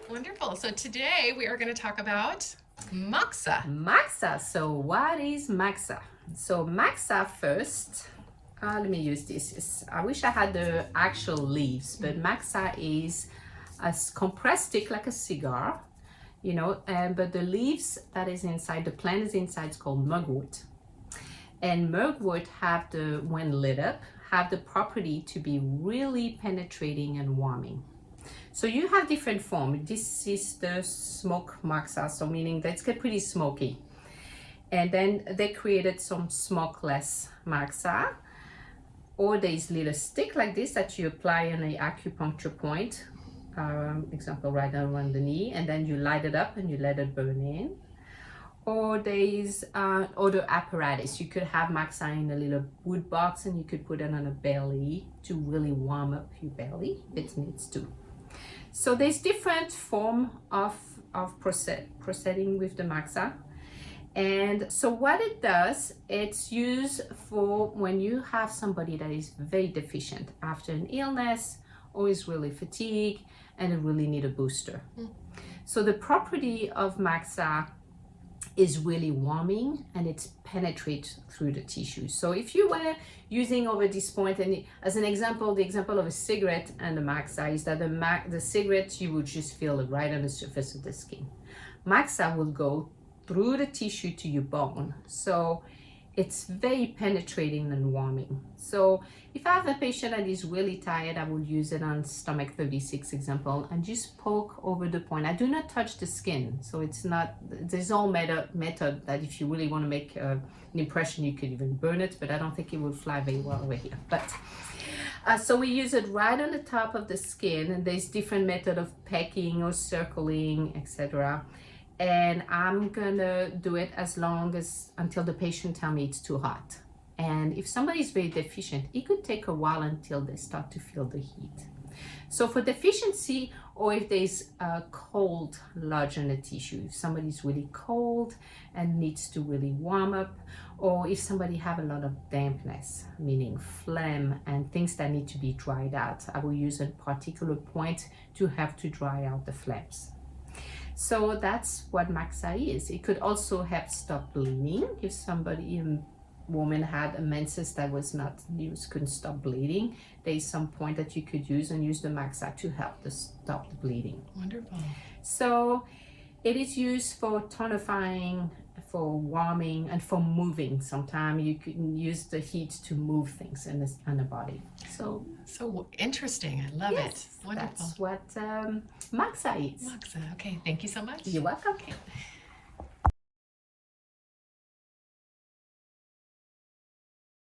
Wonderful. So today we are going to talk about Moxa. Moxa. So what is Moxa? So Moxa first, let me use this. I wish I had the actual leaves, but Moxa is a compressed stick like a cigar, but the leaves that is inside, the plant is inside, it's called mugwort. And mugwort have when lit up, have the property to be really penetrating and warming. So you have different form. This is the smoke moxa, so meaning that it's pretty smoky. And then they created some smokeless moxa, or there's little stick like this that you apply on a acupuncture point, example right around the knee, and then you light it up and you let it burn in. Or there's other apparatus. You could have moxa in a little wood box and you could put it on a belly to really warm up your belly if it needs to. So there's different form of proceeding with the moxa. And so what it does, it's used for when you have somebody that is very deficient after an illness or is really fatigued and they really need a booster. So the property of moxa is really warming and it penetrates through the tissue. So if you were using over this point, and as an example, the example of a cigarette and the moxa is that the cigarette, you would just feel it right on the surface of the skin. Moxa will go through the tissue to your bone. So it's very penetrating and warming. So if I have a patient that is really tired, I would use it on stomach 36 example and just poke over the point. I do not touch the skin. So it's not, there's all method that if you really want to make an impression, you could even burn it, but I don't think it would fly very well over here. But so we use it right on the top of the skin, and there's different method of pecking or circling, etc. And I'm gonna do it until the patient tell me it's too hot. And if somebody is very deficient, it could take a while until they start to feel the heat. So for deficiency, or if there's a cold lodge in the tissue, if somebody's really cold and needs to really warm up, or if somebody have a lot of dampness, meaning phlegm and things that need to be dried out, I will use a particular point to have to dry out the phlegms. So that's what moxa is. It could also help stop bleeding. If somebody, woman had a menses that was not used, couldn't stop bleeding, there's some point that you could use and use the moxa to help to stop the bleeding. Wonderful. So it is used for tonifying, for warming, and for moving. Sometimes you can use the heat to move things in the body. So interesting. I love it. Wonderful. That's what moxa is. Moxa. Okay. Thank you so much. You're welcome. Okay.